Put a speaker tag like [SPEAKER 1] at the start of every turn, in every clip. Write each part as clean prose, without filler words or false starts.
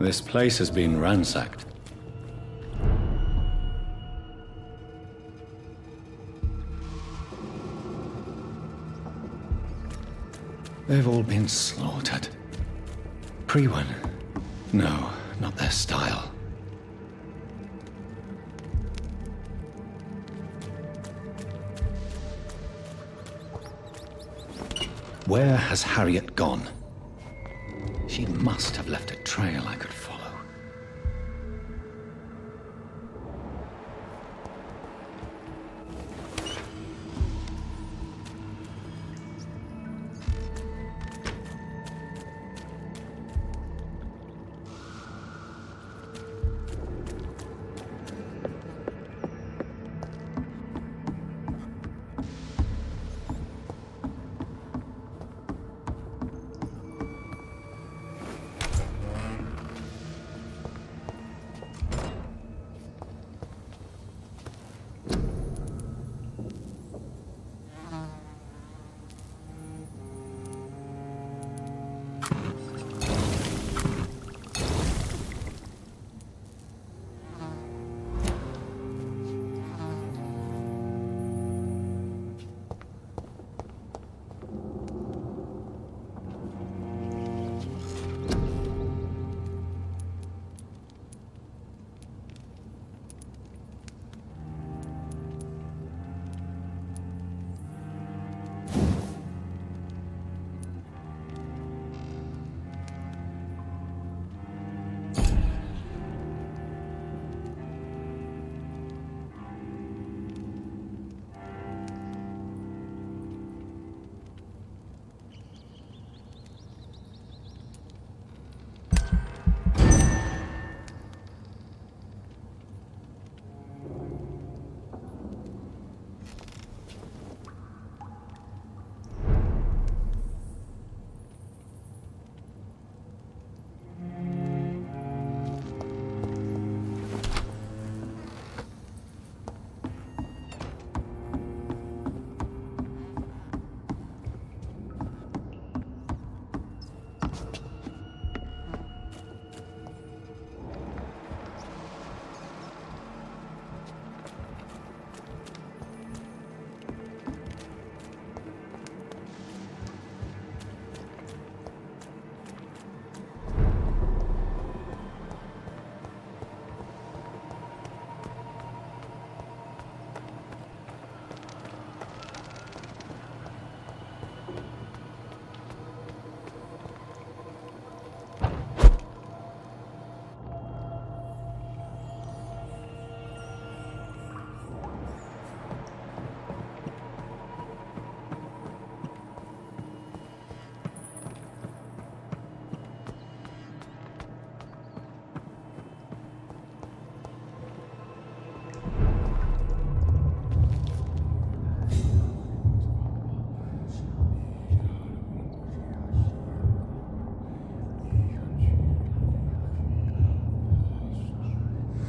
[SPEAKER 1] This place has been ransacked. They've all been slaughtered. Pre-one? No, not their style. Where has Harriet gone? She must have left a trail I could follow.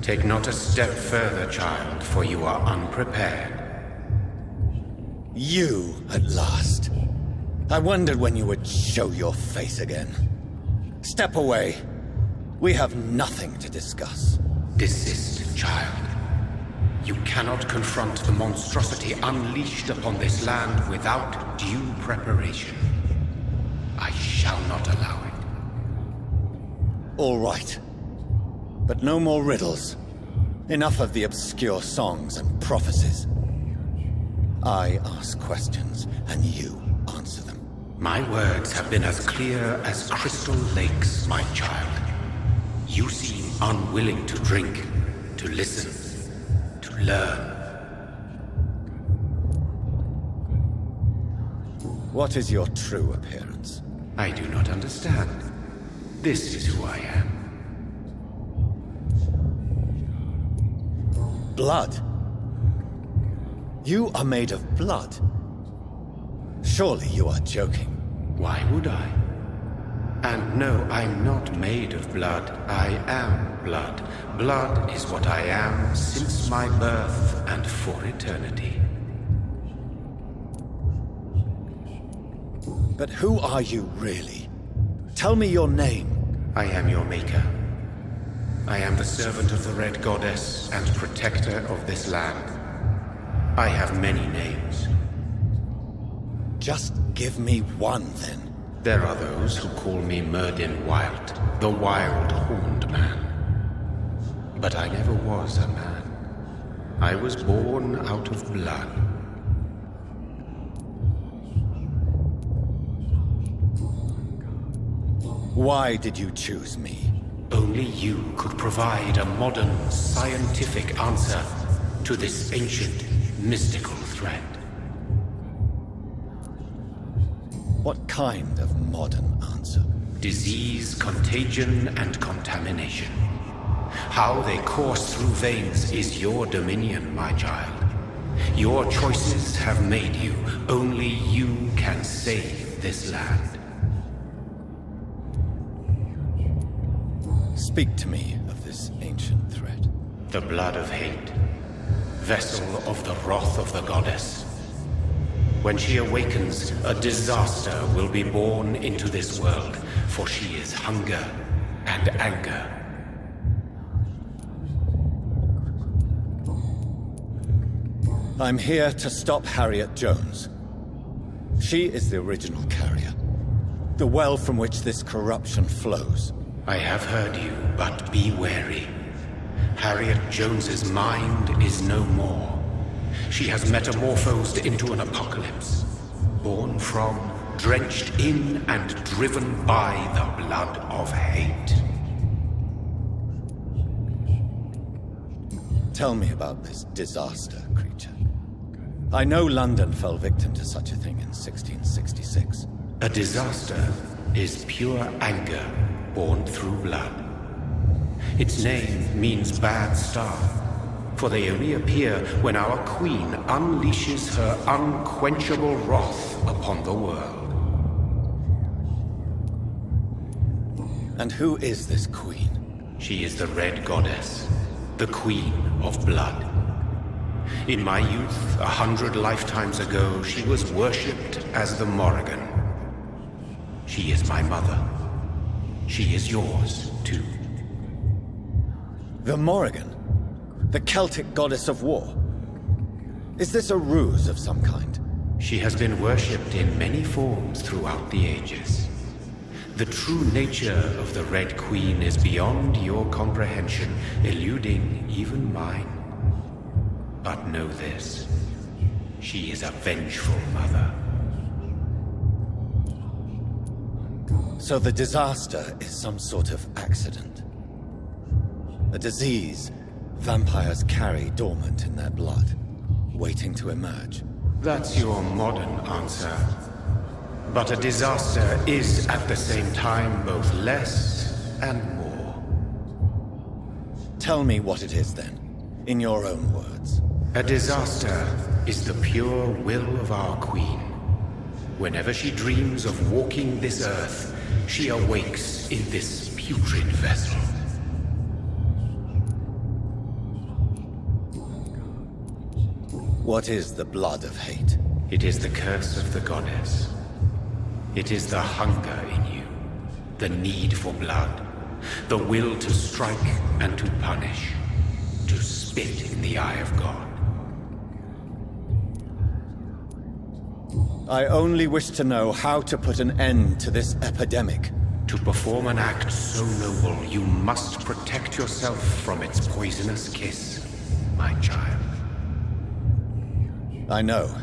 [SPEAKER 2] Take not a step further, child, for you are unprepared.
[SPEAKER 1] You, at last. I wondered when you would show your face again. Step away. We have nothing to discuss.
[SPEAKER 2] Desist, child. You cannot confront the monstrosity unleashed upon this land without due preparation. I shall not allow it.
[SPEAKER 1] All right. But no more riddles. Enough of the obscure songs and prophecies. I ask questions, and you answer them.
[SPEAKER 2] My words have been as clear as crystal lakes, my child. You seem unwilling to drink, to listen, to learn.
[SPEAKER 1] What is your true appearance?
[SPEAKER 2] I do not understand. This is who I am.
[SPEAKER 1] Blood? You are made of blood? Surely you are joking.
[SPEAKER 2] Why would I? And no, I'm not made of blood. I am blood. Blood is what I am since my birth and for eternity.
[SPEAKER 1] But who are you really? Tell me your name.
[SPEAKER 2] I am your maker. I am the servant of the Red Goddess and protector of this land. I have many names.
[SPEAKER 1] Just give me one, then.
[SPEAKER 2] There are those who call me Myrddin Wild, the Wild Horned Man. But I never was a man. I was born out of blood.
[SPEAKER 1] Why did you choose me?
[SPEAKER 2] Only you could provide a modern, scientific answer to this ancient, mystical threat.
[SPEAKER 1] What kind of modern answer?
[SPEAKER 2] Disease, contagion, and contamination. How they course through veins is your dominion, my child. Your choices have made you. Only you can save this land.
[SPEAKER 1] Speak to me of this ancient threat.
[SPEAKER 2] The blood of hate. Vessel of the wrath of the goddess. When she awakens, a disaster will be born into this world, for she is hunger and anger.
[SPEAKER 1] I'm here to stop Harriet Jones. She is the original carrier. The well from which this corruption flows.
[SPEAKER 2] I have heard you, but be wary. Harriet Jones's mind is no more. She has metamorphosed into an apocalypse. Born from, drenched in, and driven by the blood of hate.
[SPEAKER 1] Tell me about this disaster, creature. I know London fell victim to such a thing in 1666.
[SPEAKER 2] A disaster is pure anger born through blood. Its name means bad star, for they only appear when our queen unleashes her unquenchable wrath upon the world.
[SPEAKER 1] And who is this queen?
[SPEAKER 2] She is the Red Goddess, the Queen of Blood. In my youth, 100 lifetimes ago, she was worshipped as the Morrigan. She is my mother. She is yours, too.
[SPEAKER 1] The Morrigan? The Celtic goddess of war? Is this a ruse of some kind?
[SPEAKER 2] She has been worshipped in many forms throughout the ages. The true nature of the Red Queen is beyond your comprehension, eluding even mine. But know this, she is a vengeful mother.
[SPEAKER 1] So the disaster is some sort of accident. A disease vampires carry dormant in their blood, waiting to emerge.
[SPEAKER 2] That's your modern answer. But a disaster is at the same time both less and more.
[SPEAKER 1] Tell me what it is then, in your own words.
[SPEAKER 2] A disaster is the pure will of our queen. Whenever she dreams of walking this earth, she awakes in this putrid vessel.
[SPEAKER 1] What is the blood of hate?
[SPEAKER 2] It is the curse of the goddess. It is the hunger in you, the need for blood, the will to strike and to punish, to spit in the eye of God.
[SPEAKER 1] I only wish to know how to put an end to this epidemic.
[SPEAKER 2] To perform an act so noble, you must protect yourself from its poisonous kiss, my child.
[SPEAKER 1] I know.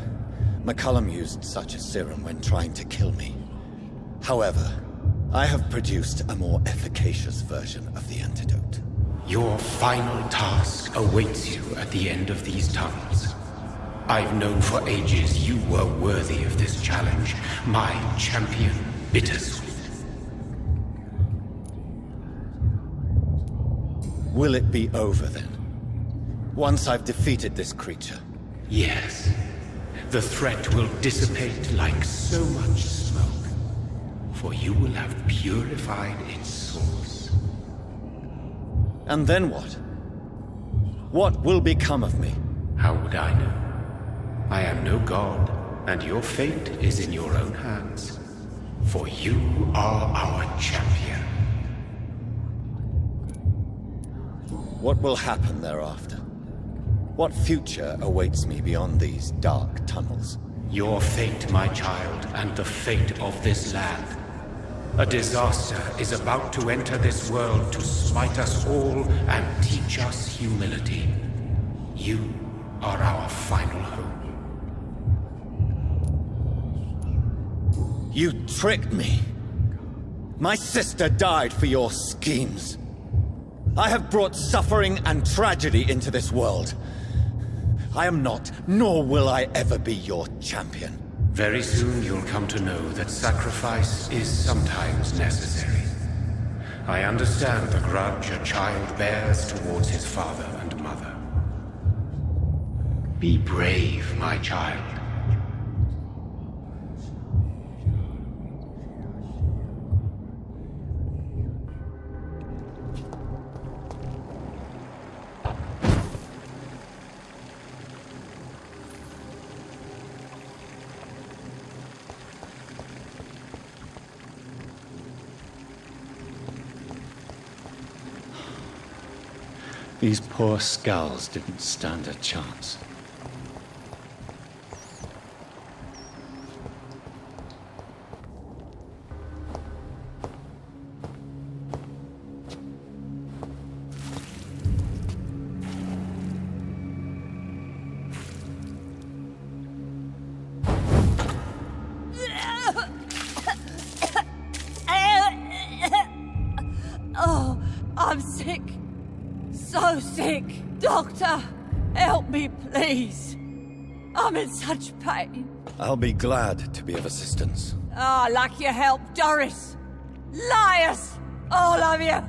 [SPEAKER 1] McCullum used such a serum when trying to kill me. However, I have produced a more efficacious version of the antidote.
[SPEAKER 2] Your final task awaits you at the end of these tunnels. I've known for ages you were worthy of this challenge, my champion, Bittersweet.
[SPEAKER 1] Will it be over then? Once I've defeated this creature?
[SPEAKER 2] Yes. The threat will dissipate like so much smoke, for you will have purified its source.
[SPEAKER 1] And then what? What will become of me?
[SPEAKER 2] How would I know? I am no god, and your fate is in your own hands. For you are our champion.
[SPEAKER 1] What will happen thereafter? What future awaits me beyond these dark tunnels?
[SPEAKER 2] Your fate, my child, and the fate of this land. A disaster is about to enter this world to smite us all and teach us humility. You are our final hope.
[SPEAKER 1] You tricked me. My sister died for your schemes. I have brought suffering and tragedy into this world. I am not, nor will I ever be your champion.
[SPEAKER 2] Very soon you'll come to know that sacrifice is sometimes necessary. I understand the grudge a child bears towards his father and mother. Be brave, my child.
[SPEAKER 1] These poor skals didn't stand a chance.
[SPEAKER 3] Oh, I'm sick. So sick. Doctor, help me, please. I'm in such pain.
[SPEAKER 1] I'll be glad to be of assistance.
[SPEAKER 3] Ah, like your help, Doris. Liars! All of you!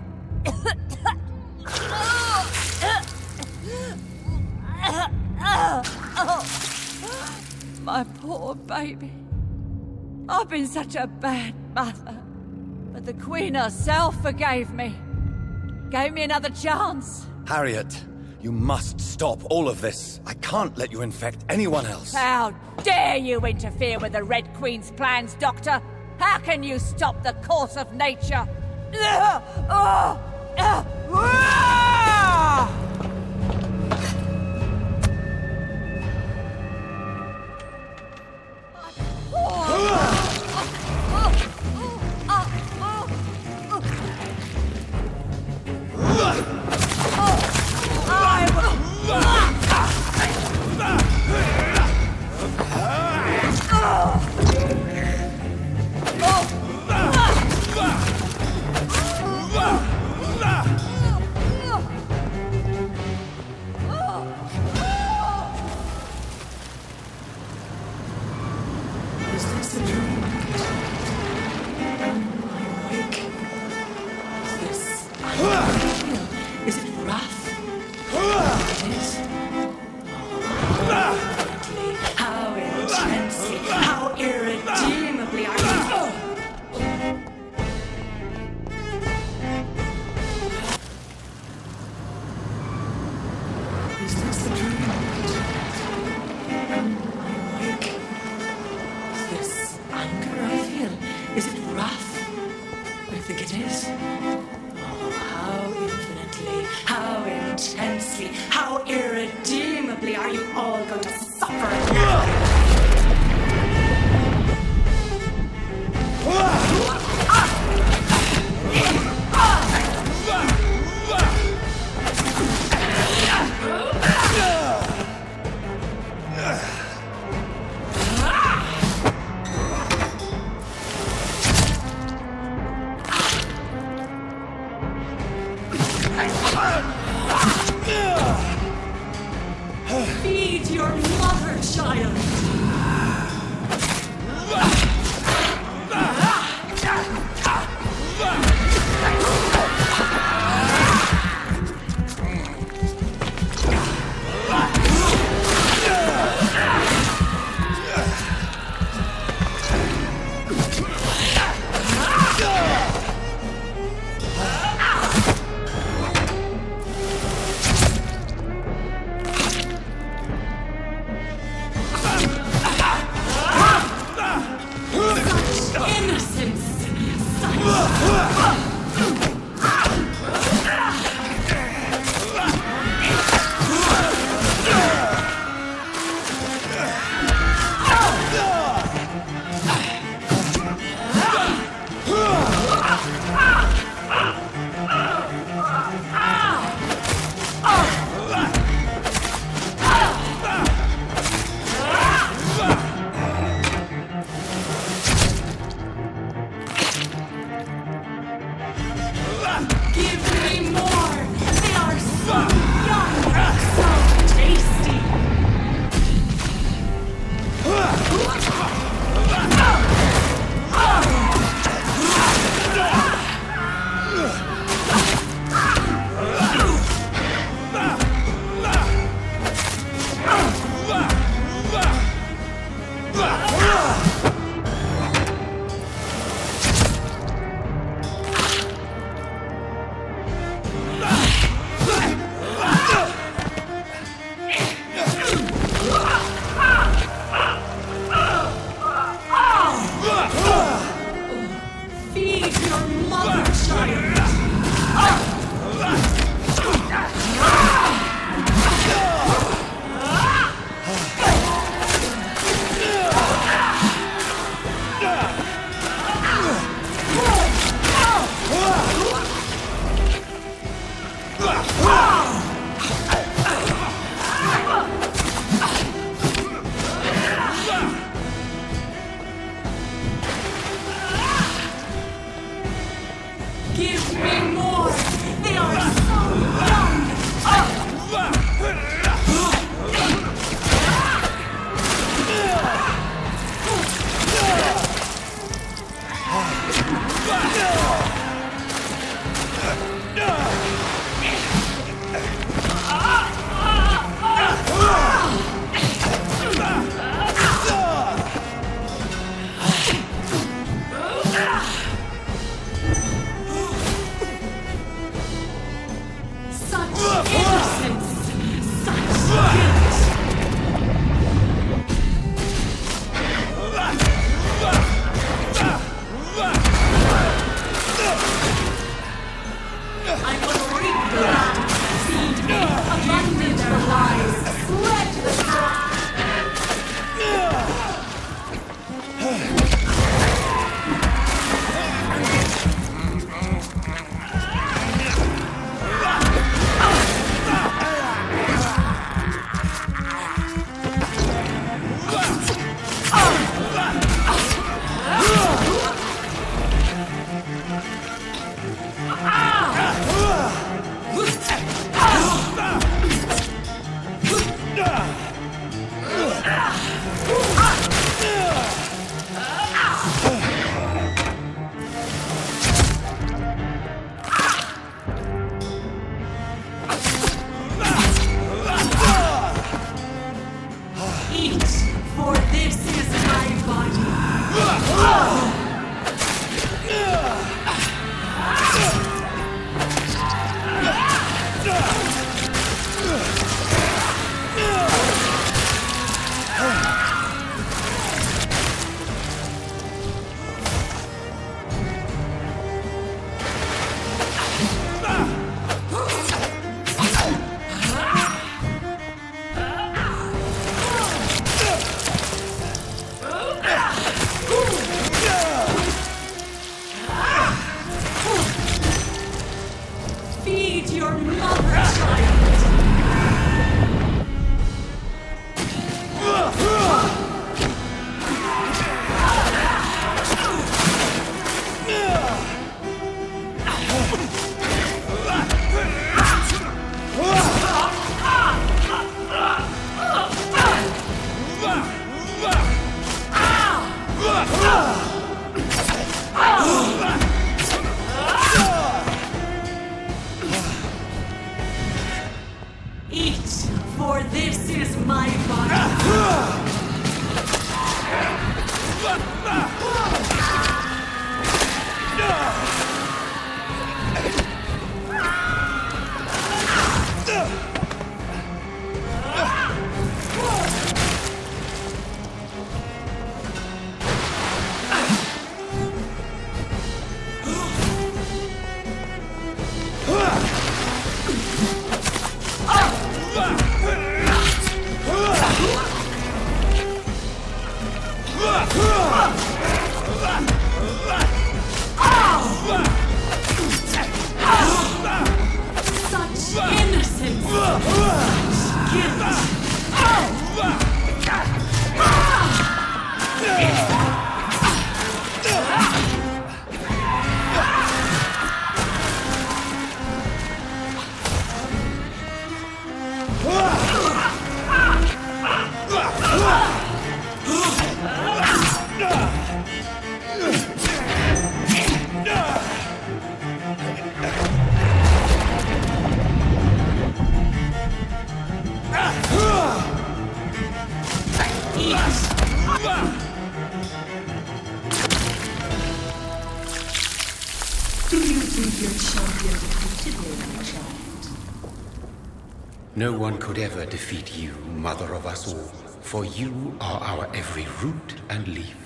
[SPEAKER 3] My poor baby. I've been such a bad mother. But the Queen herself forgave me. Gave me another chance.
[SPEAKER 1] Harriet, you must stop all of this. I can't let you infect anyone else.
[SPEAKER 3] How dare you interfere with the Red Queen's plans, Doctor? How can you stop the course of nature?
[SPEAKER 4] Is it wrath? It is. How intensely, how irredeemably I Is this the dream? intensely, how irredeemably are you all going to suffer now? Feed your mother, child. Eat, for this is my body. Such innocence! Such guilt! Do you think your champion defeated me, my child?
[SPEAKER 2] No one could ever defeat you, mother of us all, for you are our every root and leaf.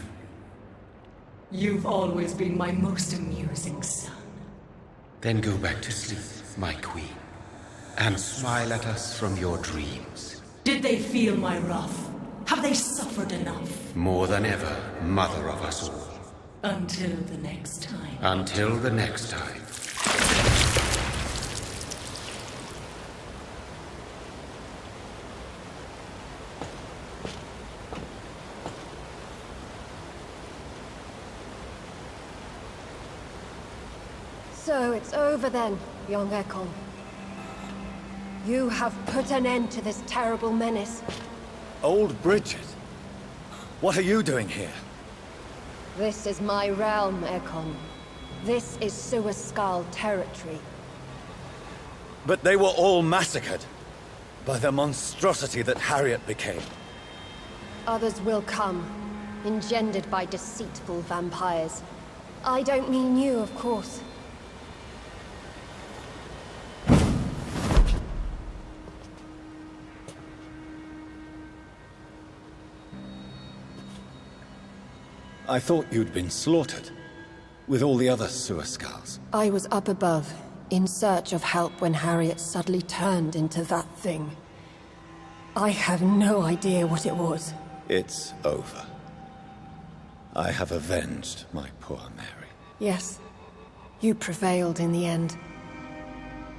[SPEAKER 4] You've always been my most amusing son.
[SPEAKER 2] Then go back to sleep, my queen, and smile at us from your dreams.
[SPEAKER 4] Did they feel my wrath? Have they suffered enough?
[SPEAKER 2] More than ever, mother of us all.
[SPEAKER 4] Until the next time.
[SPEAKER 2] Until the next time.
[SPEAKER 5] So it's over then, young Ekon. You have put an end to this terrible menace.
[SPEAKER 1] Old Bridget? What are you doing here?
[SPEAKER 5] This is my realm, Ekon. This is Skal territory.
[SPEAKER 1] But they were all massacred by the monstrosity that Harriet became.
[SPEAKER 5] Others will come, engendered by deceitful vampires. I don't mean you, of course.
[SPEAKER 1] I thought you'd been slaughtered, with all the other skals.
[SPEAKER 5] I was up above, in search of help when Harriet suddenly turned into that thing. I have no idea what it was.
[SPEAKER 1] It's over. I have avenged my poor Mary.
[SPEAKER 5] Yes, you prevailed in the end.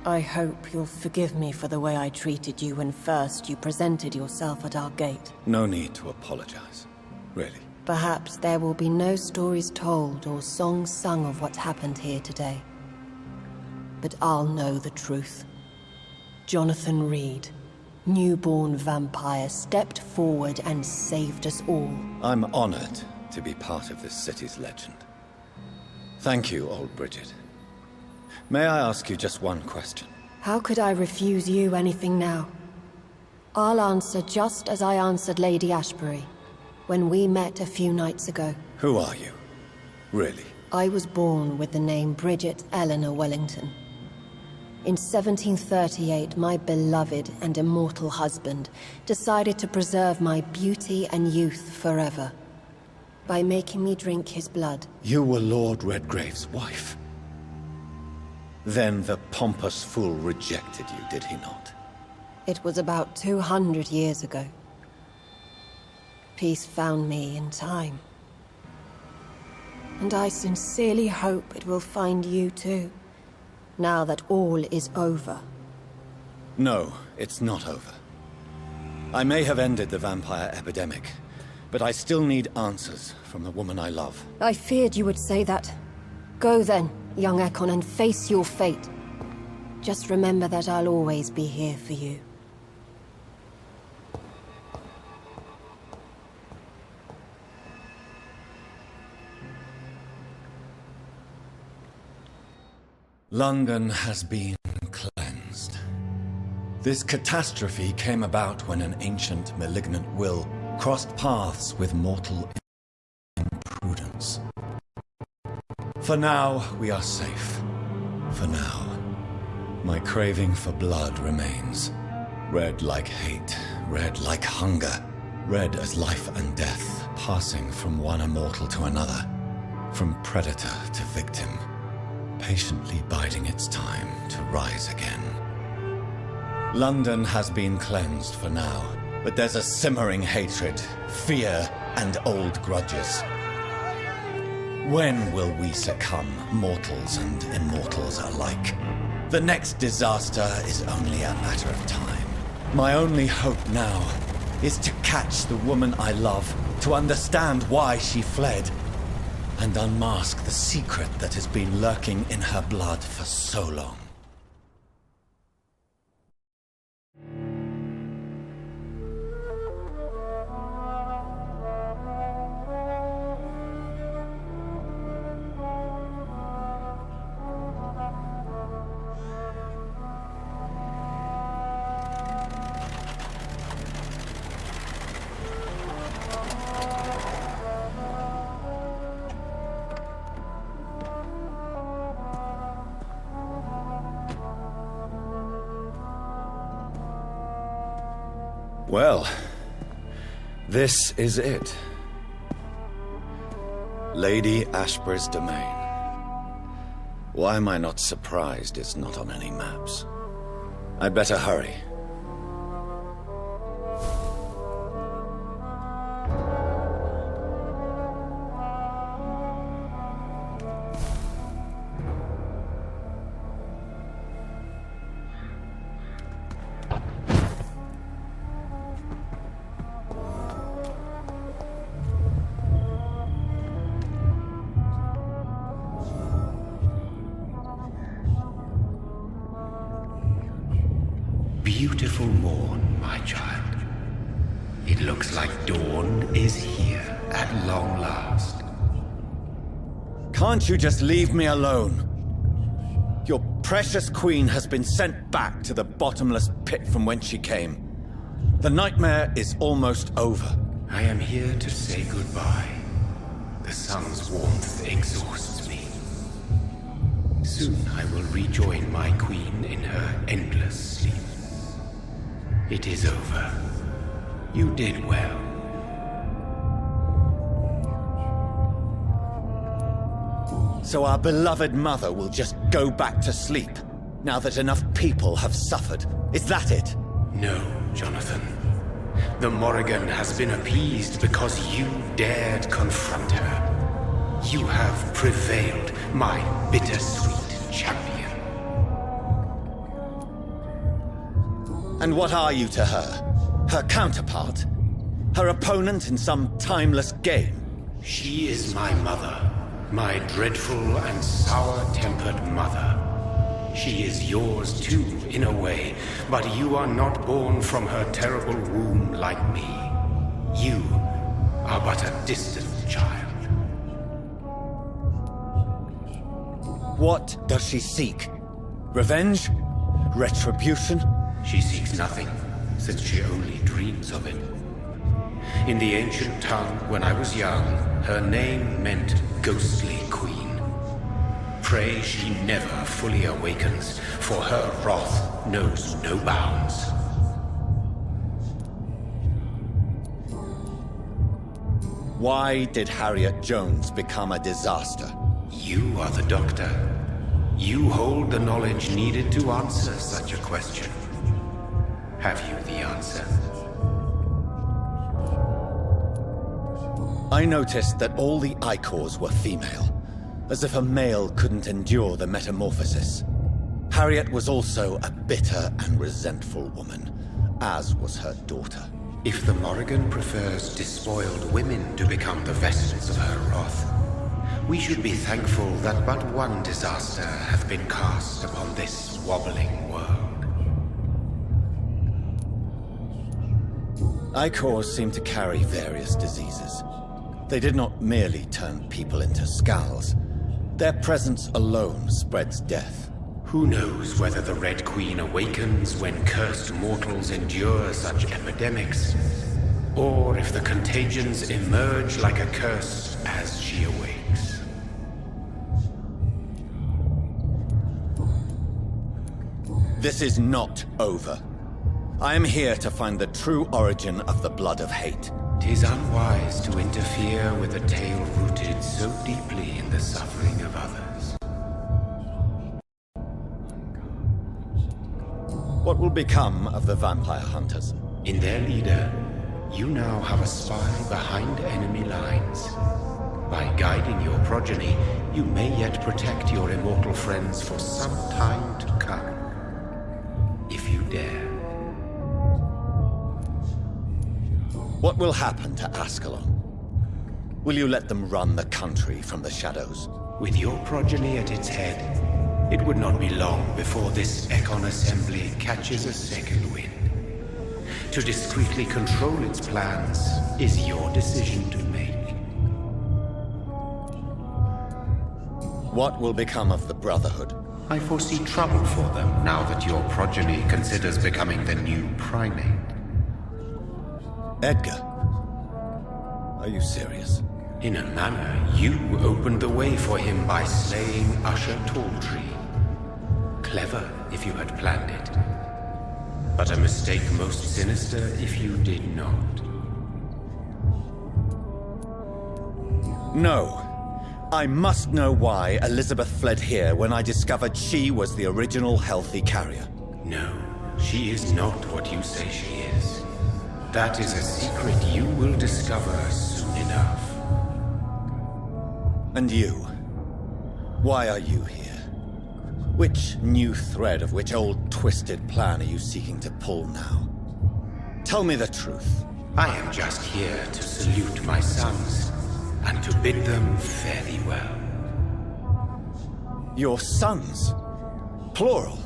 [SPEAKER 5] I hope you'll forgive me for the way I treated you when first you presented yourself at our gate.
[SPEAKER 1] No need to apologize, really.
[SPEAKER 5] Perhaps there will be no stories told or songs sung of what happened here today. But I'll know the truth. Jonathan Reid, newborn vampire, stepped forward and saved us all.
[SPEAKER 1] I'm honored to be part of this city's legend. Thank you, old Bridget. May I ask you just one question?
[SPEAKER 5] How could I refuse you anything now? I'll answer just as I answered Lady Ashbury when we met a few nights ago.
[SPEAKER 1] Who are you? Really?
[SPEAKER 5] I was born with the name Bridget Eleanor Wellington. In 1738, my beloved and immortal husband decided to preserve my beauty and youth forever by making me drink his blood.
[SPEAKER 1] You were Lord Redgrave's wife. Then the pompous fool rejected you, did he not?
[SPEAKER 5] It was about 200 years ago. Peace found me in time. And I sincerely hope it will find you too, now that all is over.
[SPEAKER 1] No, it's not over. I may have ended the vampire epidemic, but I still need answers from the woman I love.
[SPEAKER 5] I feared you would say that. Go then, young Ekon, and face your fate. Just remember that I'll always be here for you.
[SPEAKER 1] London has been cleansed. This catastrophe came about when an ancient malignant will crossed paths with mortal imprudence. For now, we are safe. For now. My craving for blood remains. Red like hate, red like hunger. Red as life and death, passing from one immortal to another. From predator to victim. Patiently biding its time to rise again. London has been cleansed for now, but there's a simmering hatred, fear, and old grudges. When will we succumb, mortals and immortals alike? The next disaster is only a matter of time. My only hope now is to catch the woman I love, to understand why she fled, and unmask the secret that has been lurking in her blood for so long. Well, this is it. Lady Ashbur's domain. Why am I not surprised it's not on any maps? I'd better hurry.
[SPEAKER 2] Beautiful morn, my child. It looks like dawn is here at long last.
[SPEAKER 1] Can't you just leave me alone? Your precious queen has been sent back to the bottomless pit from whence she came. The nightmare is almost over.
[SPEAKER 2] I am here to say goodbye. The sun's warmth exhausts me. Soon I will rejoin my queen in her endless sleep. It is over. You did well.
[SPEAKER 1] So our beloved mother will just go back to sleep, now that enough people have suffered. Is that it?
[SPEAKER 2] No, Jonathan. The Morrigan has been appeased because you dared confront her. You have prevailed, my bittersweet champion.
[SPEAKER 1] And what are you to her? Her counterpart? Her opponent in some timeless game?
[SPEAKER 2] She is my mother. My dreadful and sour-tempered mother. She is yours too, in a way, but you are not born from her terrible womb like me. You are but a distant child.
[SPEAKER 1] What does she seek? Revenge? Retribution?
[SPEAKER 2] She seeks nothing, since she only dreams of it. In the ancient tongue, when I was young, her name meant ghostly queen. Pray she never fully awakens, for her wrath knows no bounds.
[SPEAKER 1] Why did Harriet Jones become a disaster?
[SPEAKER 2] You are the doctor. You hold the knowledge needed to answer such a question. Have you the answer?
[SPEAKER 1] I noticed that all the Icors were female, as if a male couldn't endure the metamorphosis. Harriet was also a bitter and resentful woman, as was her daughter.
[SPEAKER 2] If the Morrigan prefers despoiled women to become the vessels of her wrath, we should be thankful that but one disaster hath been cast upon this wobbling world.
[SPEAKER 1] Icors seem to carry various diseases. They did not merely turn people into skals. Their presence alone spreads death.
[SPEAKER 2] Who knows whether the Red Queen awakens when cursed mortals endure such epidemics, or if the contagions emerge like a curse as she awakes.
[SPEAKER 1] This is not over. I am here to find the true origin of the blood of hate.
[SPEAKER 2] 'Tis unwise to interfere with a tale rooted so deeply in the suffering of others.
[SPEAKER 1] What will become of the vampire hunters?
[SPEAKER 2] In their leader, you now have a spy behind enemy lines. By guiding your progeny, you may yet protect your immortal friends for some time to come. If you dare.
[SPEAKER 1] What will happen to Ascalon? Will you let them run the country from the shadows?
[SPEAKER 2] With your progeny at its head, it would not be long before this Ekon assembly catches a second wind. To discreetly control its plans is your decision to make.
[SPEAKER 1] What will become of the Brotherhood?
[SPEAKER 2] I foresee trouble for them now that your progeny considers becoming the new primate.
[SPEAKER 1] Edgar? Are you serious?
[SPEAKER 2] In a manner, you opened the way for him by slaying Usher Talltree. Clever if you had planned it. But a mistake most sinister if you did not.
[SPEAKER 1] No. I must know why Elizabeth fled here when I discovered she was the original healthy carrier.
[SPEAKER 2] No, she is not what you say she is. That is a secret you will discover soon enough.
[SPEAKER 1] And you? Why are you here? Which new thread of which old twisted plan are you seeking to pull now? Tell me the truth.
[SPEAKER 2] I am just here to salute my sons, and to bid them fare thee well.
[SPEAKER 1] Your sons? Plural?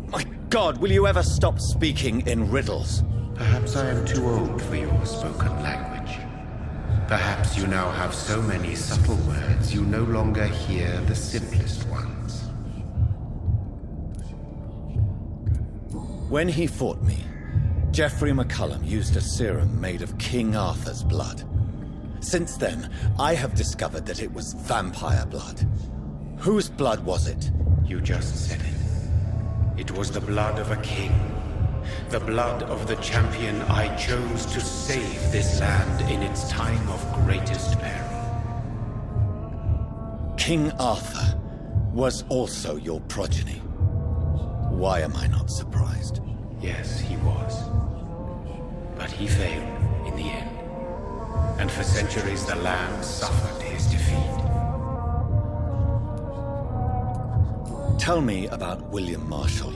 [SPEAKER 1] My God, will you ever stop speaking in riddles?
[SPEAKER 2] Perhaps I am too old for your spoken language. Perhaps you now have so many subtle words you no longer hear the simplest ones.
[SPEAKER 1] When he fought me, Geoffrey McCullum used a serum made of King Arthur's blood. Since then, I have discovered that it was vampire blood. Whose blood was it?
[SPEAKER 2] You just said it. It was the blood of a king. The blood of the champion I chose to save this land in its time of greatest peril.
[SPEAKER 1] King Arthur was also your progeny. Why am I not surprised?
[SPEAKER 2] Yes, he was. But he failed in the end. And for centuries the land suffered his defeat.
[SPEAKER 1] Tell me about William Marshall.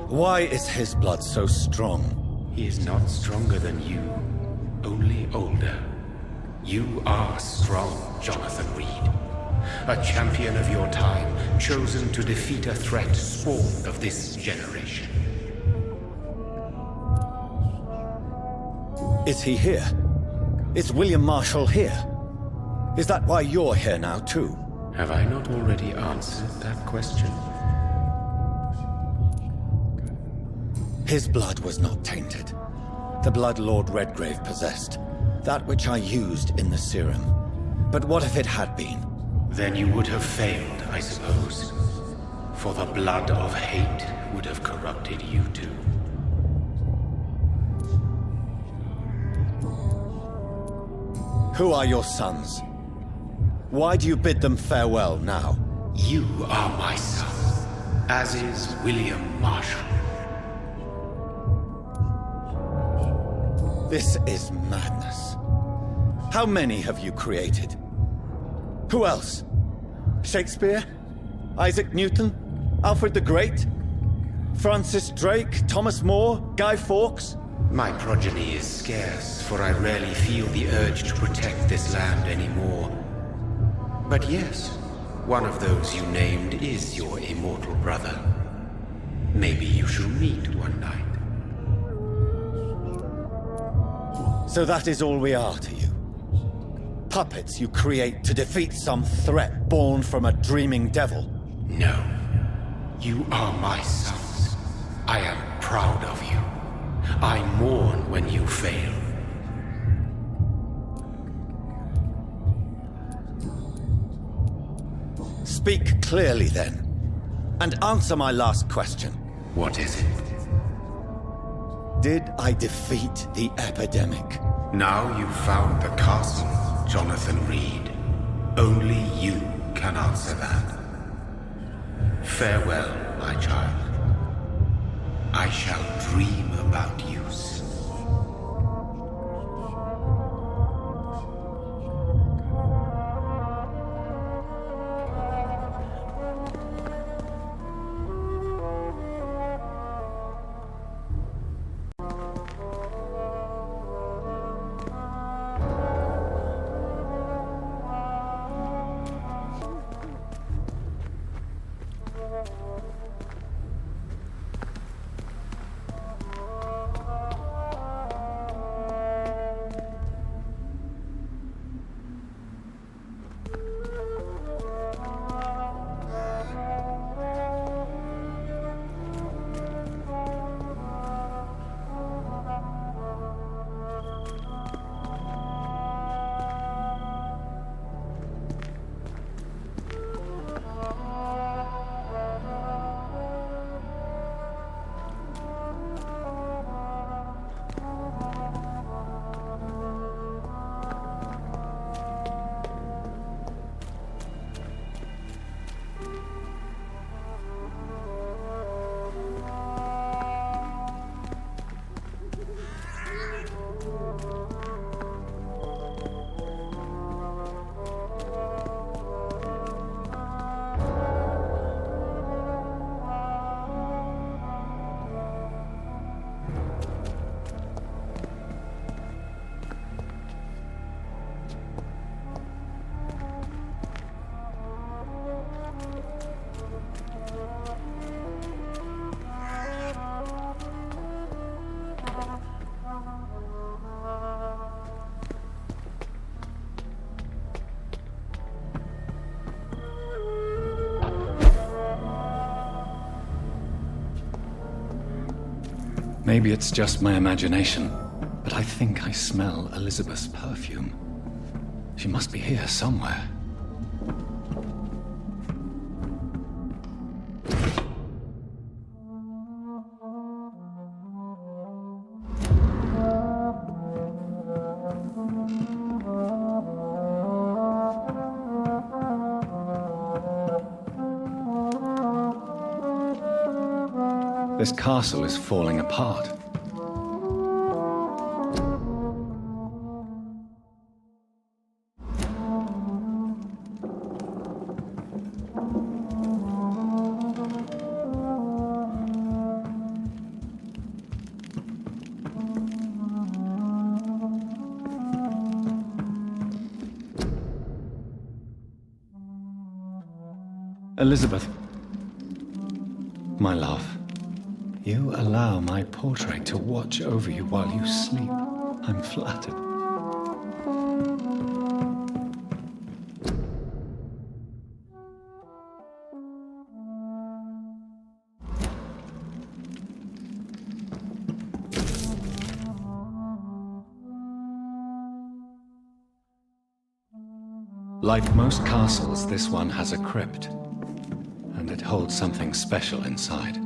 [SPEAKER 1] Why is his blood so strong?
[SPEAKER 2] He is not stronger than you, only older. You are strong, Jonathan Reid. A champion of your time, chosen to defeat a threat spawned of this generation.
[SPEAKER 1] Is he here? Is William Marshall here? Is that why you're here now, too?
[SPEAKER 2] Have I not already answered that question?
[SPEAKER 1] His blood was not tainted. The blood Lord Redgrave possessed. That which I used in the serum. But what if it had been?
[SPEAKER 2] Then you would have failed, I suppose. For the blood of hate would have corrupted you too.
[SPEAKER 1] Who are your sons? Why do you bid them farewell now?
[SPEAKER 2] You are my son, as is William Marshall.
[SPEAKER 1] This is madness. How many have you created? Who else? Shakespeare? Isaac Newton? Alfred the Great? Francis Drake? Thomas More? Guy Fawkes?
[SPEAKER 2] My progeny is scarce, for I rarely feel the urge to protect this land anymore. But yes, one of those you named is your immortal brother. Maybe you shall meet one night.
[SPEAKER 1] So that is all we are to you? Puppets you create to defeat some threat born from a dreaming devil?
[SPEAKER 2] No. You are my sons. I am proud of you. I mourn when you fail.
[SPEAKER 1] Speak clearly then, and answer my last question.
[SPEAKER 2] What is it?
[SPEAKER 1] Did I defeat the epidemic?
[SPEAKER 2] Now you've found the castle, Jonathan Reid. Only you can answer that. Farewell, my child. I shall dream about you soon.
[SPEAKER 6] Maybe it's just my imagination, but I think I smell Elizabeth's perfume. She must be here somewhere. This castle is falling apart. Elizabeth, my love. You allow my portrait to watch over you while you sleep. I'm flattered. Like most castles, this one has a crypt, and it holds something special inside.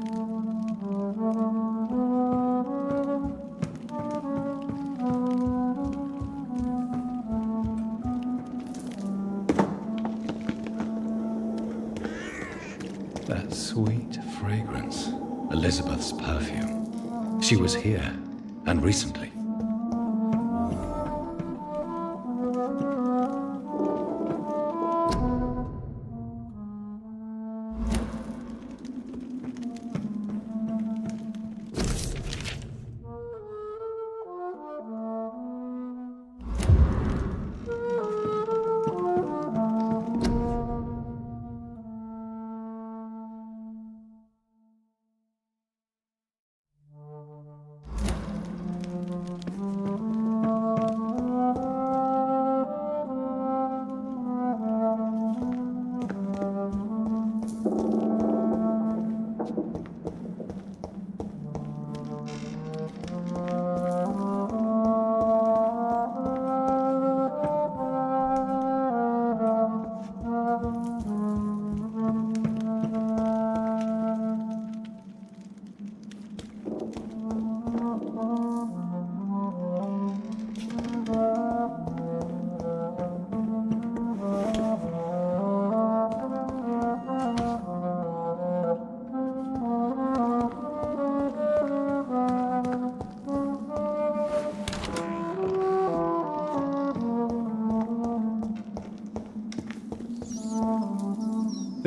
[SPEAKER 6] That sweet fragrance, Elizabeth's perfume. She was here, and recently.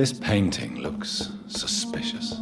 [SPEAKER 6] This painting looks suspicious.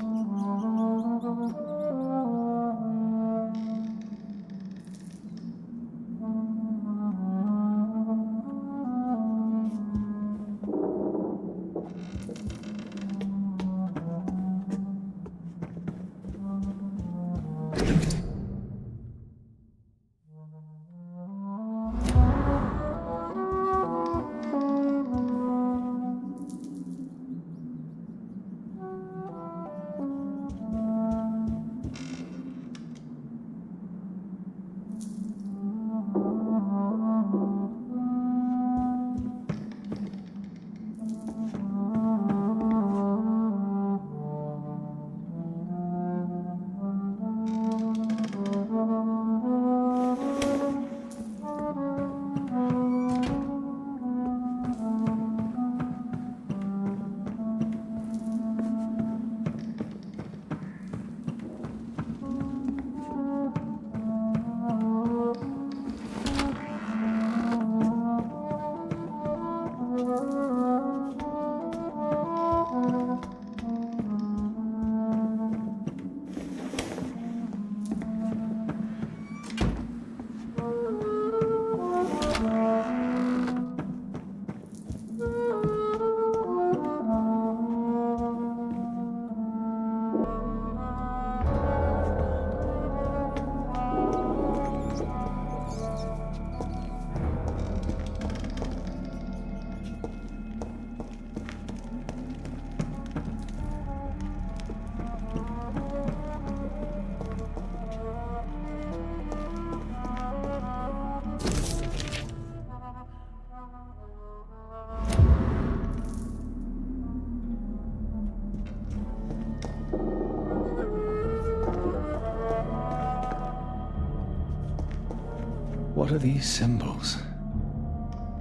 [SPEAKER 6] What are these symbols?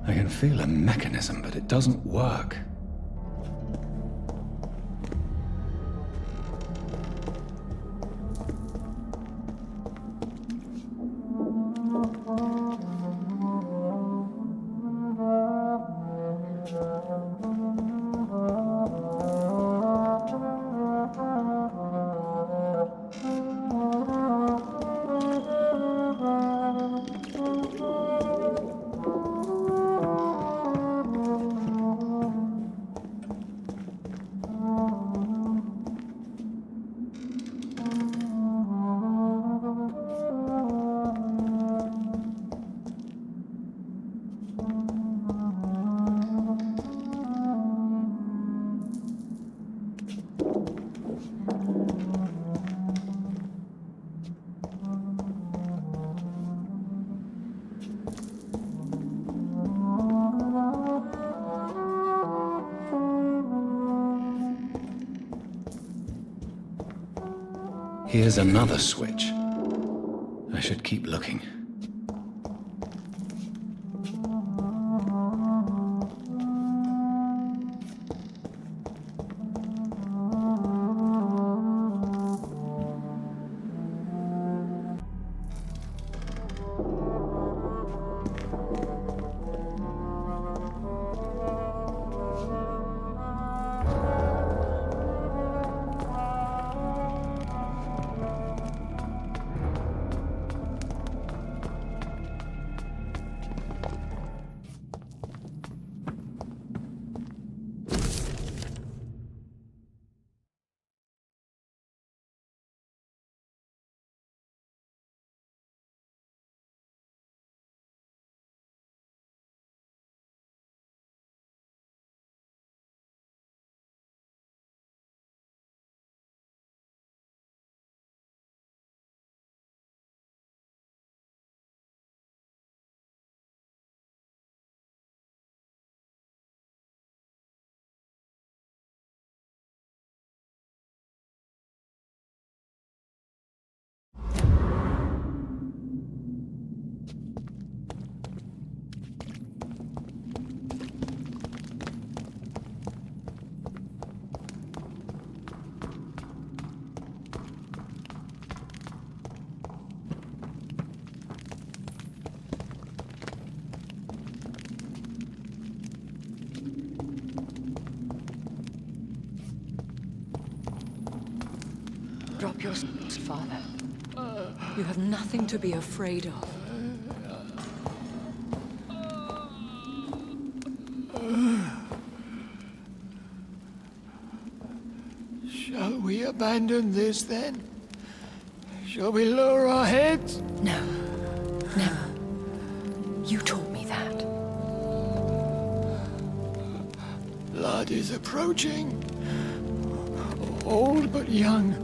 [SPEAKER 6] I can feel a mechanism, but it doesn't work. Here's another switch. I should keep looking.
[SPEAKER 7] yourself, Father. You have nothing to be afraid of.
[SPEAKER 8] Shall we abandon this then? Shall we lower our heads?
[SPEAKER 7] No. Never. You taught me that.
[SPEAKER 8] Blood is approaching. Old but young.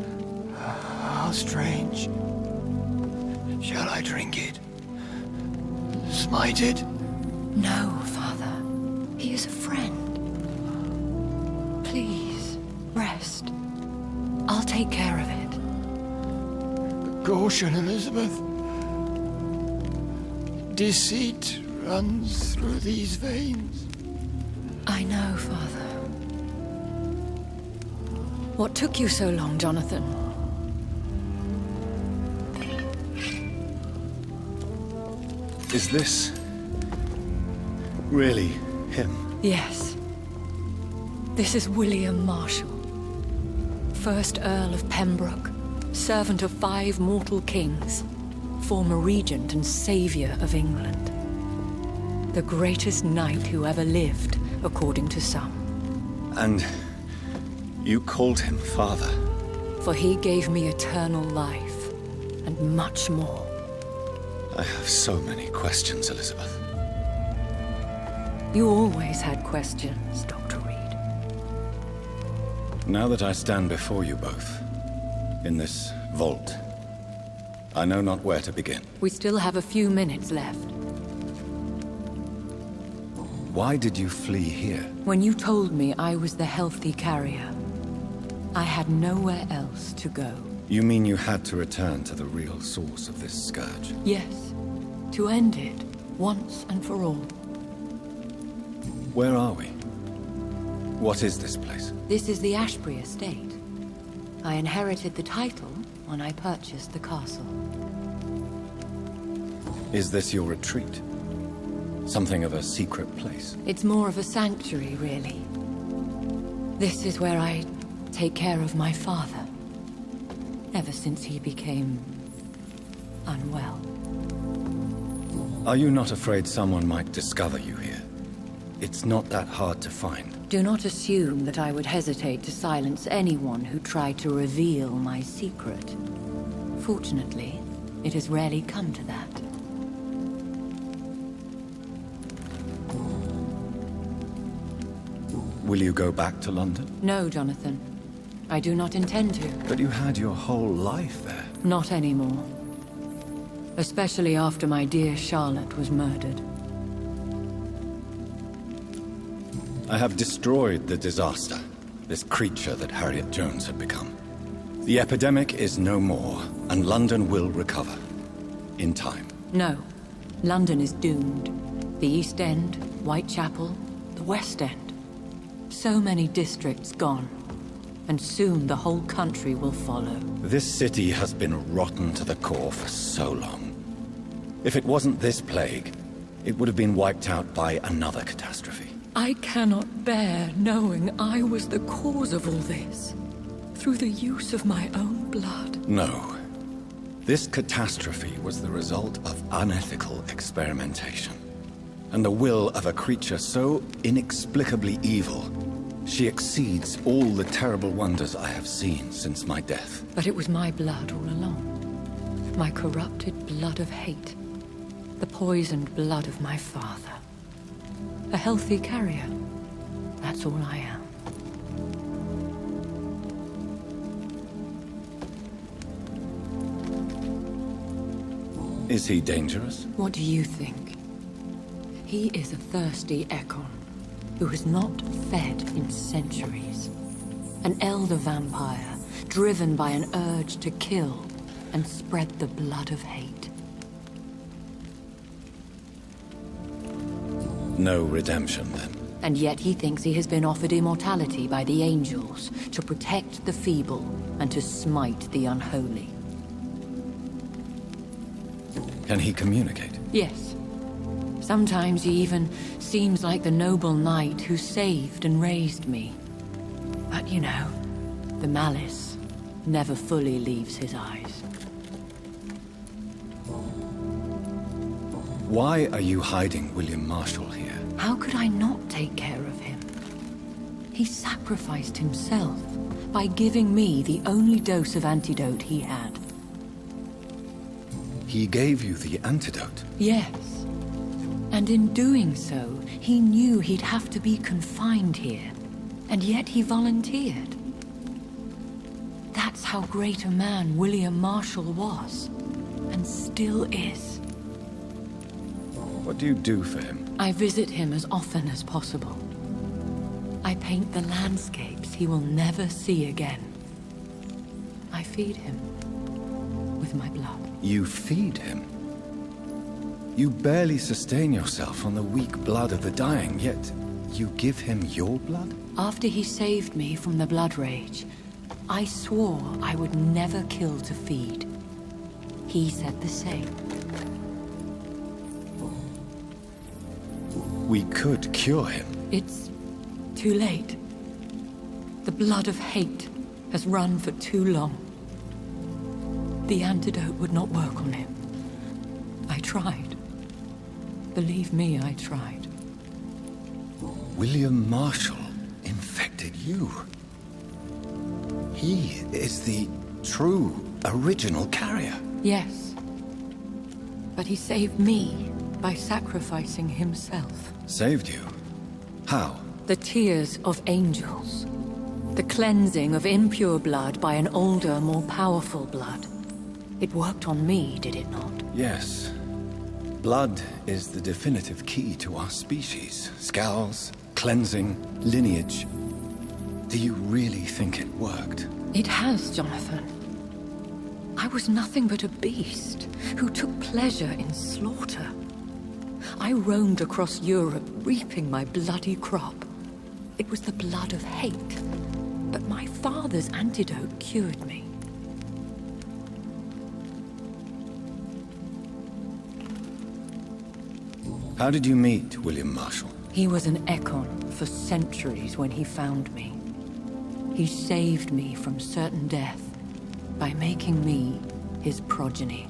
[SPEAKER 8] How strange. Shall I drink it? Smite it?
[SPEAKER 7] No, Father. He is a friend. Please, rest. I'll take care of it.
[SPEAKER 8] Caution, Elizabeth. Deceit runs through these veins.
[SPEAKER 7] I know, Father. What took you so long, Jonathan?
[SPEAKER 1] Is this really him?
[SPEAKER 7] Yes. This is William Marshall, 1st Earl of Pembroke, servant of 5 mortal kings, former regent and savior of England. The greatest knight who ever lived, according to some.
[SPEAKER 1] And you called him father?
[SPEAKER 7] For he gave me eternal life, and much more.
[SPEAKER 1] I have so many questions, Elizabeth.
[SPEAKER 7] You always had questions, Dr. Reid.
[SPEAKER 1] Now that I stand before you both, in this vault, I know not where to begin.
[SPEAKER 7] We still have a few minutes left.
[SPEAKER 1] Why did you flee here?
[SPEAKER 7] When you told me I was the healthy carrier, I had nowhere else to go.
[SPEAKER 1] You mean you had to return to the real source of this scourge?
[SPEAKER 7] Yes, to end it, once and for all.
[SPEAKER 1] Where are we? What is this place?
[SPEAKER 7] This is the Ashbury estate. I inherited the title when I purchased the castle.
[SPEAKER 1] Is this your retreat? Something of a secret place?
[SPEAKER 7] It's more of a sanctuary, really. This is where I take care of my father. Ever since he became unwell.
[SPEAKER 1] Are you not afraid someone might discover you here? It's not that hard to find.
[SPEAKER 7] Do not assume that I would hesitate to silence anyone who tried to reveal my secret. Fortunately, it has rarely come to that.
[SPEAKER 1] Will you go back to London?
[SPEAKER 7] No, Jonathan. I do not intend to.
[SPEAKER 1] But you had your whole life there.
[SPEAKER 7] Not anymore. Especially after my dear Charlotte was murdered.
[SPEAKER 1] I have destroyed the disaster, this creature that Harriet Jones had become. The epidemic is no more, and London will recover. In time.
[SPEAKER 7] No. London is doomed. The East End, Whitechapel, the West End. So many districts gone. And soon the whole country will follow.
[SPEAKER 1] This city has been rotten to the core for so long. If it wasn't this plague, it would have been wiped out by another catastrophe.
[SPEAKER 7] I cannot bear knowing I was the cause of all this. Through the use of my own blood.
[SPEAKER 1] No. This catastrophe was the result of unethical experimentation. And the will of a creature so inexplicably evil, she exceeds all the terrible wonders I have seen since my death.
[SPEAKER 7] But it was my blood all along. My corrupted blood of hate. The poisoned blood of my father. A healthy carrier. That's all I am.
[SPEAKER 1] Is he dangerous?
[SPEAKER 7] What do you think? He is a thirsty Ekon, who has not fed in centuries. An elder vampire, driven by an urge to kill and spread the blood of hate.
[SPEAKER 1] No redemption, then.
[SPEAKER 7] And yet he thinks he has been offered immortality by the angels to protect the feeble and to smite the unholy.
[SPEAKER 1] Can he communicate?
[SPEAKER 7] Yes. Sometimes he even seems like the noble knight who saved and raised me. But you know, the malice, never fully leaves his eyes.
[SPEAKER 6] Why are you hiding William Marshall here?
[SPEAKER 7] How could I not take care of him? He sacrificed himself by giving me the only dose of antidote he had.
[SPEAKER 6] He gave you the antidote?
[SPEAKER 7] Yes. And in doing so, he knew he'd have to be confined here. And yet he volunteered. That's how great a man William Marshall was. And still is.
[SPEAKER 6] What do you do for him?
[SPEAKER 7] I visit him as often as possible. I paint the landscapes he will never see again. I feed him with my blood.
[SPEAKER 6] You feed him? You barely sustain yourself on the weak blood of the dying, yet you give him your blood?
[SPEAKER 7] After he saved me from the blood rage, I swore I would never kill to feed. He said the same.
[SPEAKER 6] We could cure him.
[SPEAKER 7] It's too late. The blood of hate has run for too long. The antidote would not work on him. I tried. Believe me, I tried.
[SPEAKER 6] William Marshall infected you. He is the true, original carrier.
[SPEAKER 7] Yes. But he saved me by sacrificing himself.
[SPEAKER 6] Saved you? How?
[SPEAKER 7] The tears of angels. The cleansing of impure blood by an older, more powerful blood. It worked on me, did it not?
[SPEAKER 6] Yes. Blood is the definitive key to our species. Skals, cleansing, lineage. Do you really think it worked?
[SPEAKER 7] It has, Jonathan. I was nothing but a beast who took pleasure in slaughter. I roamed across Europe, reaping my bloody crop. It was the blood of hate. But my father's antidote cured me.
[SPEAKER 6] How did you meet William Marshall?
[SPEAKER 7] He was an Ekon for centuries when he found me. He saved me from certain death by making me his progeny.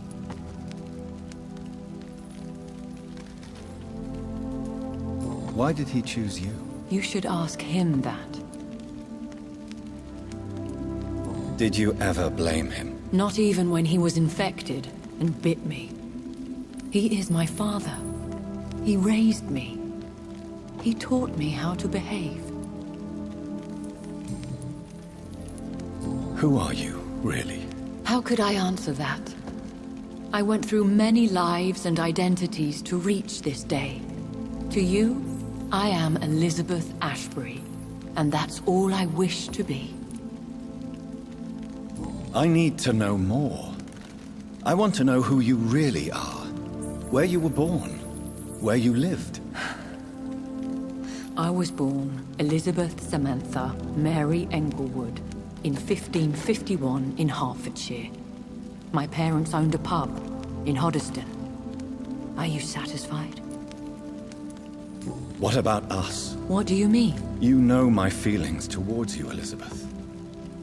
[SPEAKER 6] Why did he choose you?
[SPEAKER 7] You should ask him that.
[SPEAKER 6] Did you ever blame him?
[SPEAKER 7] Not even when he was infected and bit me. He is my father. He raised me. He taught me how to behave.
[SPEAKER 6] Who are you, really?
[SPEAKER 7] How could I answer that? I went through many lives and identities to reach this day. To you, I am Elizabeth Ashbury, and that's all I wish to be.
[SPEAKER 6] I need to know more. I want to know who you really are. Where you were born. Where you lived.
[SPEAKER 7] I was born Elizabeth Samantha Mary Englewood in 1551 in Hertfordshire. My parents owned a pub in Hoddesdon. Are you satisfied?
[SPEAKER 6] What about us?
[SPEAKER 7] What do you mean?
[SPEAKER 6] You know my feelings towards you, Elizabeth.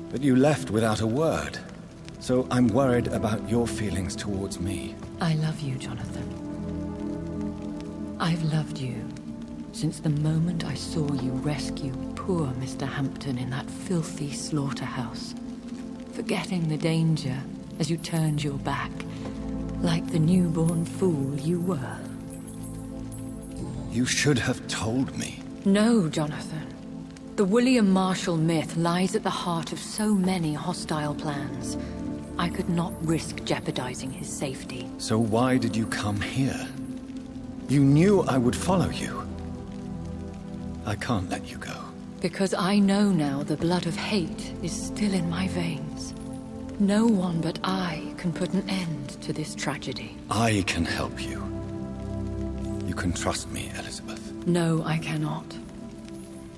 [SPEAKER 6] But you left without a word. So I'm worried about your feelings towards me.
[SPEAKER 7] I love you, Jonathan. I've loved you since the moment I saw you rescue poor Mr. Hampton in that filthy slaughterhouse, forgetting the danger as you turned your back, like the newborn fool you were.
[SPEAKER 6] You should have told me.
[SPEAKER 7] No, Jonathan. The William Marshall myth lies at the heart of so many hostile plans. I could not risk jeopardizing his safety.
[SPEAKER 6] So why did you come here? You knew I would follow you. I can't let you go.
[SPEAKER 7] Because I know now the blood of hate is still in my veins. No one but I can put an end to this tragedy.
[SPEAKER 6] I can help you. You can trust me, Elizabeth.
[SPEAKER 7] No, I cannot.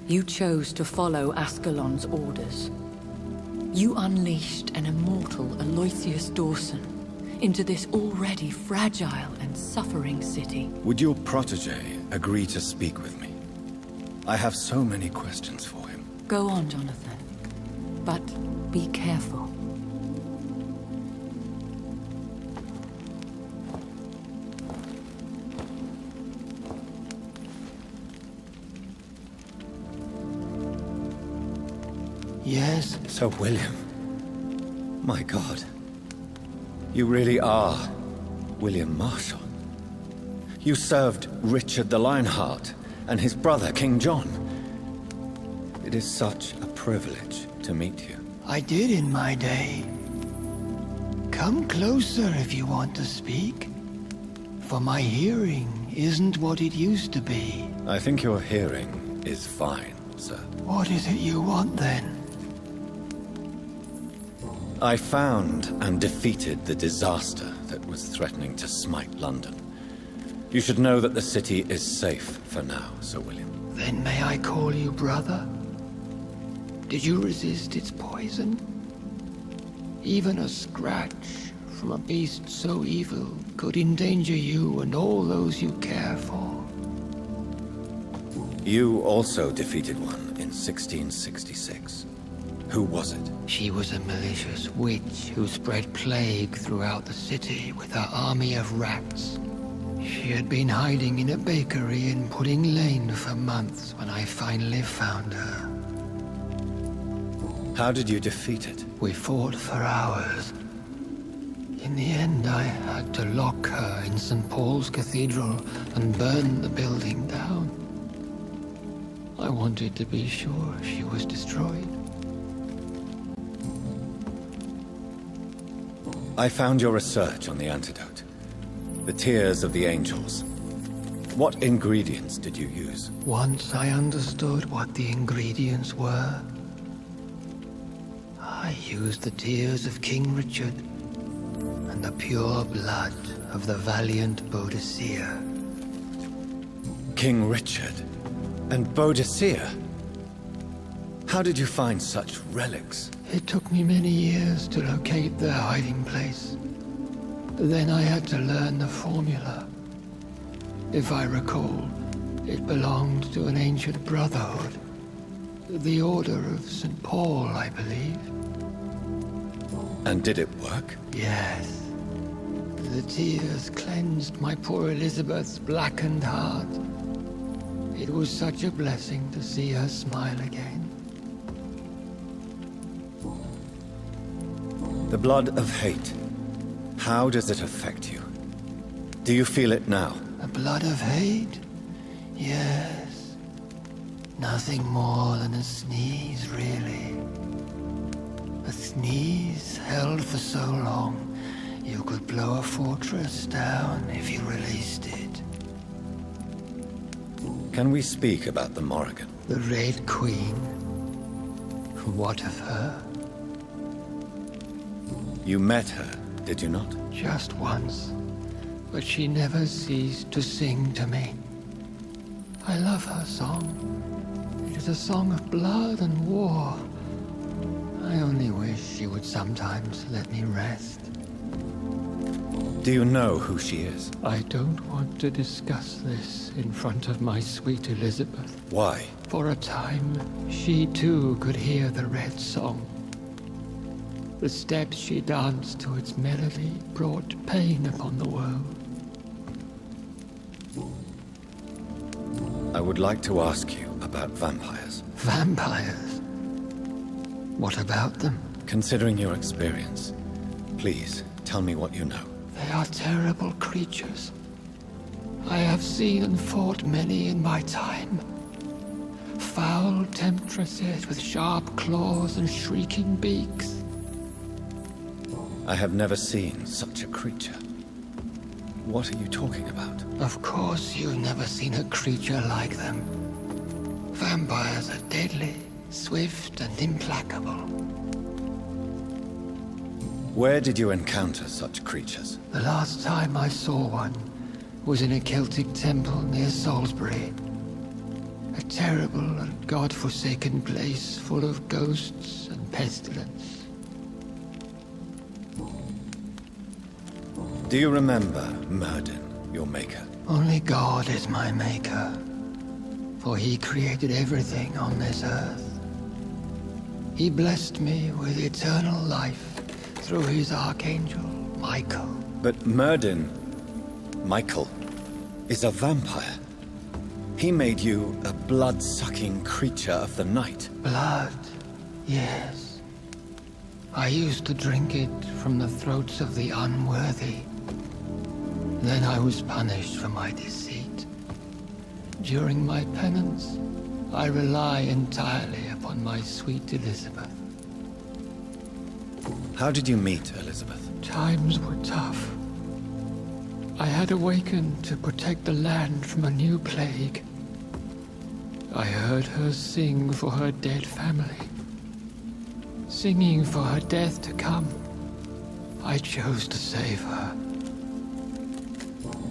[SPEAKER 7] You chose to follow Ascalon's orders. You unleashed an immortal Aloysius Dawson into this already fragile and suffering city.
[SPEAKER 6] Would your protege agree to speak with me? I have so many questions for him.
[SPEAKER 7] Go on, Jonathan. But be careful.
[SPEAKER 8] Yes?
[SPEAKER 1] Sir William. My God. You really are William Marshall. You served Richard the Lionheart and his brother, King John. It is such a privilege to meet you.
[SPEAKER 8] I did in my day. Come closer if you want to speak. For my hearing isn't what it used to be.
[SPEAKER 1] I think your hearing is fine, sir.
[SPEAKER 8] What is it you want then?
[SPEAKER 1] I found and defeated the disaster that was threatening to smite London. You should know that the city is safe for now, Sir William.
[SPEAKER 8] Then may I call you brother? Did you resist its poison? Even a scratch from a beast so evil could endanger you and all those you care for.
[SPEAKER 1] You also defeated one in 1666. Who was it?
[SPEAKER 8] She was a malicious witch who spread plague throughout the city with her army of rats. She had been hiding in a bakery in Pudding Lane for months when I finally found her.
[SPEAKER 1] How did you defeat it?
[SPEAKER 8] We fought for hours. In the end, I had to lock her in St. Paul's Cathedral and burn the building down. I wanted to be sure she was destroyed.
[SPEAKER 1] I found your research on the antidote. The tears of the angels. What ingredients did you use?
[SPEAKER 8] Once I understood what the ingredients were, I used the tears of King Richard and the pure blood of the valiant Boadicea.
[SPEAKER 1] King Richard and Boadicea? How did you find such relics?
[SPEAKER 8] It took me many years to locate their hiding place. Then I had to learn the formula. If I recall, it belonged to an ancient brotherhood. The Order of St. Paul, I believe.
[SPEAKER 1] And did it work?
[SPEAKER 8] Yes. The tears cleansed my poor Elizabeth's blackened heart. It was such a blessing to see her smile again.
[SPEAKER 1] The blood of hate. How does it affect you? Do you feel it now?
[SPEAKER 8] The blood of hate? Yes. Nothing more than a sneeze, really. A sneeze held for so long, you could blow a fortress down if you released it.
[SPEAKER 1] Can we speak about the Morrigan?
[SPEAKER 8] The Red Queen? What of her?
[SPEAKER 1] You met her, did you not?
[SPEAKER 8] Just once, but she never ceased to sing to me. I love her song. It is a song of blood and war. I only wish she would sometimes let me rest.
[SPEAKER 1] Do you know who she is?
[SPEAKER 8] I don't want to discuss this in front of my sweet Elizabeth.
[SPEAKER 1] Why?
[SPEAKER 8] For a time, she too could hear the Red Song. The steps she danced to its melody brought pain upon the world.
[SPEAKER 1] I would like to ask you about vampires.
[SPEAKER 8] Vampires? What about them?
[SPEAKER 1] Considering your experience, please tell me what you know.
[SPEAKER 8] They are terrible creatures. I have seen and fought many in my time. Foul temptresses with sharp claws and shrieking beaks.
[SPEAKER 1] I have never seen such a creature. What are you talking about?
[SPEAKER 8] Of course you've never seen a creature like them. Vampires are deadly, swift and implacable.
[SPEAKER 1] Where did you encounter such creatures?
[SPEAKER 8] The last time I saw one was in a Celtic temple near Salisbury. A terrible and god-forsaken place full of ghosts and pestilence.
[SPEAKER 1] Do you remember Myrddin, your maker?
[SPEAKER 8] Only God is my maker, for he created everything on this earth. He blessed me with eternal life through his archangel, Michael.
[SPEAKER 1] But Myrddin, Michael, is a vampire. He made you a blood-sucking creature of the night.
[SPEAKER 8] Blood? Yes. I used to drink it from the throats of the unworthy. Then I was punished for my deceit. During my penance, I rely entirely upon my sweet Elizabeth.
[SPEAKER 6] How did you meet Elizabeth?
[SPEAKER 8] Times were tough. I had awakened to protect the land from a new plague. I heard her sing for her dead family. Singing for her death to come. I chose to save her.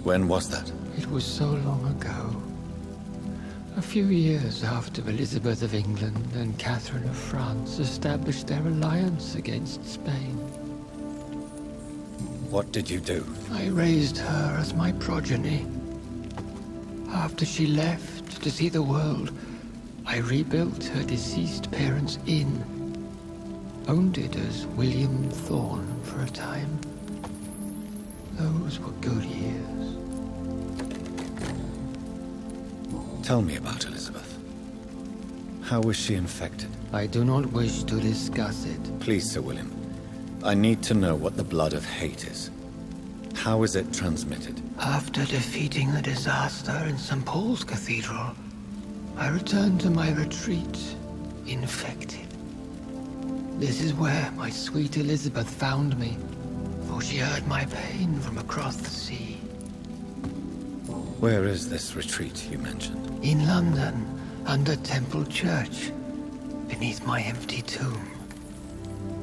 [SPEAKER 6] When was that?
[SPEAKER 8] It was so long ago. A few years after Elizabeth of England and Catherine of France established their alliance against Spain.
[SPEAKER 6] What did you do?
[SPEAKER 8] I raised her as my progeny. After she left to see the world, I rebuilt her deceased parents' inn. Owned it as William Thorne for a time. Those were good years.
[SPEAKER 6] Tell me about Elizabeth. How was she infected?
[SPEAKER 8] I do not wish to discuss it.
[SPEAKER 6] Please, Sir William. I need to know what the blood of hate is. How is it transmitted?
[SPEAKER 8] After defeating the disaster in St. Paul's Cathedral, I returned to my retreat, infected. This is where my sweet Elizabeth found me, for she heard my pain from across the sea.
[SPEAKER 6] Where is this retreat you mentioned?
[SPEAKER 8] In London, under Temple Church, beneath my empty tomb.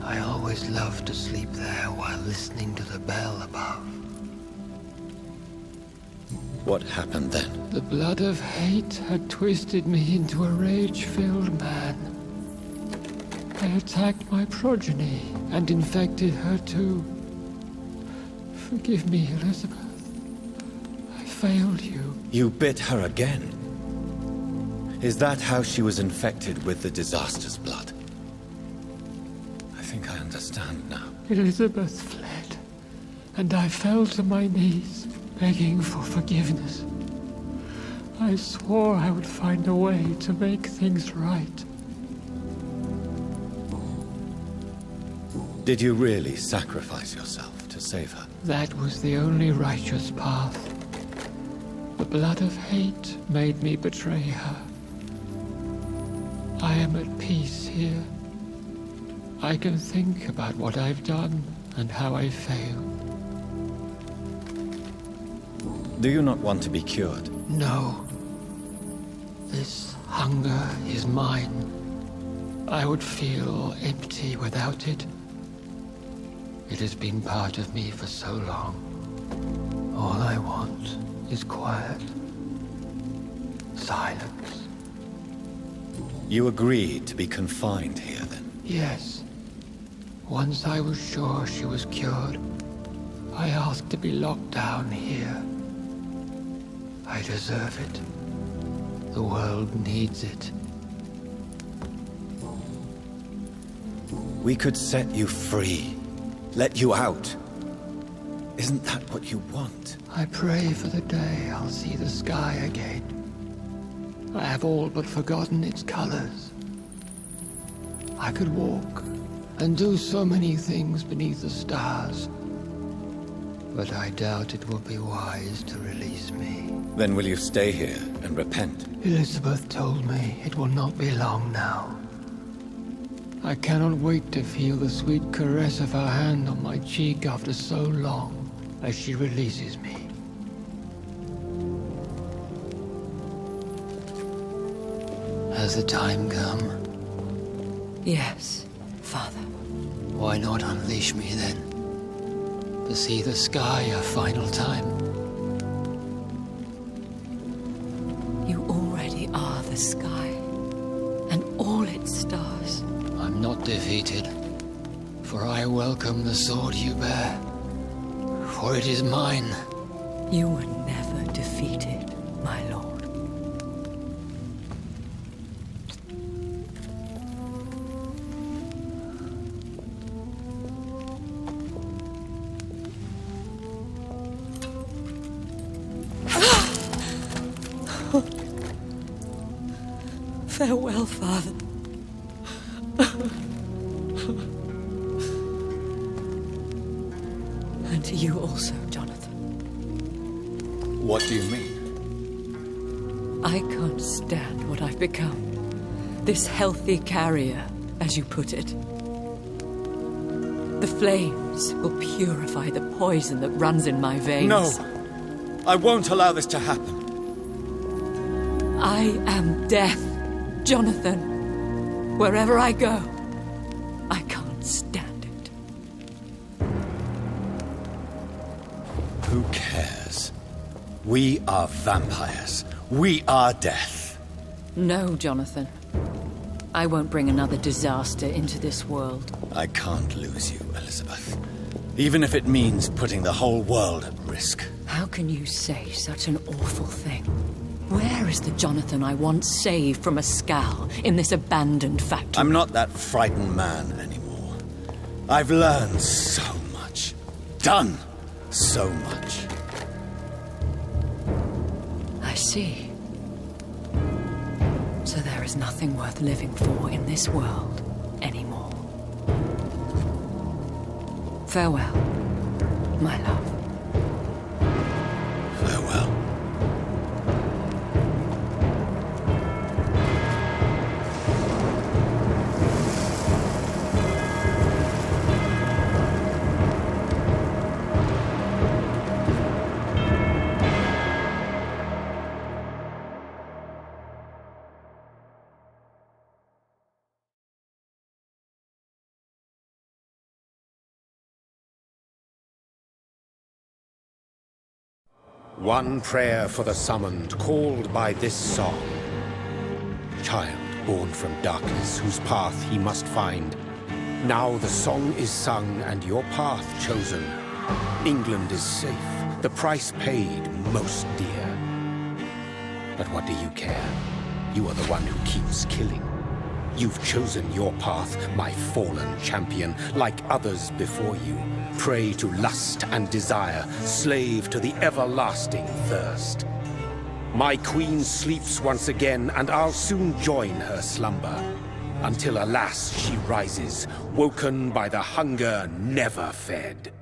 [SPEAKER 8] I always loved to sleep there while listening to the bell above.
[SPEAKER 6] What happened then?
[SPEAKER 8] The blood of hate had twisted me into a rage-filled man. I attacked my progeny and infected her too. Forgive me, Elizabeth. I failed you.
[SPEAKER 6] You bit her again? Is that how she was infected with the disaster's blood? I think I understand now.
[SPEAKER 8] Elizabeth fled, and I fell to my knees, begging for forgiveness. I swore I would find a way to make things right.
[SPEAKER 6] Did you really sacrifice yourself to save her?
[SPEAKER 8] That was the only righteous path. The blood of hate made me betray her. I am at peace here. I can think about what I've done and how I failed.
[SPEAKER 6] Do you not want to be cured?
[SPEAKER 8] No. This hunger is mine. I would feel empty without it. It has been part of me for so long. All I want is quiet. Silence.
[SPEAKER 6] You agreed to be confined here then?
[SPEAKER 8] Yes. Once I was sure she was cured, I asked to be locked down here. I deserve it. The world needs it.
[SPEAKER 6] We could set you free. Let you out. Isn't that what you want?
[SPEAKER 8] I pray for the day I'll see the sky again. I have all but forgotten its colors. I could walk and do so many things beneath the stars. But I doubt it will be wise to release me.
[SPEAKER 6] Then will you stay here and repent?
[SPEAKER 8] Elizabeth told me it will not be long now. I cannot wait to feel the sweet caress of her hand on my cheek after so long, as she releases me. Has the time come?
[SPEAKER 7] Yes, Father.
[SPEAKER 8] Why not unleash me then? To see the sky a final time?
[SPEAKER 7] You already are the sky, and all its stars.
[SPEAKER 8] I'm not defeated, for I welcome the sword you bear, for it is mine.
[SPEAKER 7] You were never defeated, my lord. Farewell, Father.
[SPEAKER 6] What do you mean?
[SPEAKER 7] I can't stand what I've become. This healthy carrier, as you put it. The flames will purify the poison that runs in my veins.
[SPEAKER 1] No! I won't allow this to happen.
[SPEAKER 7] I am death, Jonathan. Wherever I go, I can't stand it.
[SPEAKER 1] Who cares? We are vampires. We are death.
[SPEAKER 7] No, Jonathan. I won't bring another disaster into this world.
[SPEAKER 1] I can't lose you, Elizabeth. Even if it means putting the whole world at risk.
[SPEAKER 7] How can you say such an awful thing? Where is the Jonathan I once saved from a skal in this abandoned factory?
[SPEAKER 1] I'm not that frightened man anymore. I've learned so much. Done so much.
[SPEAKER 7] I see. So there is nothing worth living for in this world anymore. Farewell, my love.
[SPEAKER 1] Farewell.
[SPEAKER 2] One prayer for the summoned, called by this song. Child born from darkness, whose path he must find. Now the song is sung and your path chosen. England is safe, the price paid most dear. But what do you care? You are the one who keeps killing. You've chosen your path, my fallen champion, like others before you. Prey to lust and desire, slave to the everlasting thirst. My queen sleeps once again, and I'll soon join her slumber. Until alas, she rises, woken by the hunger never fed.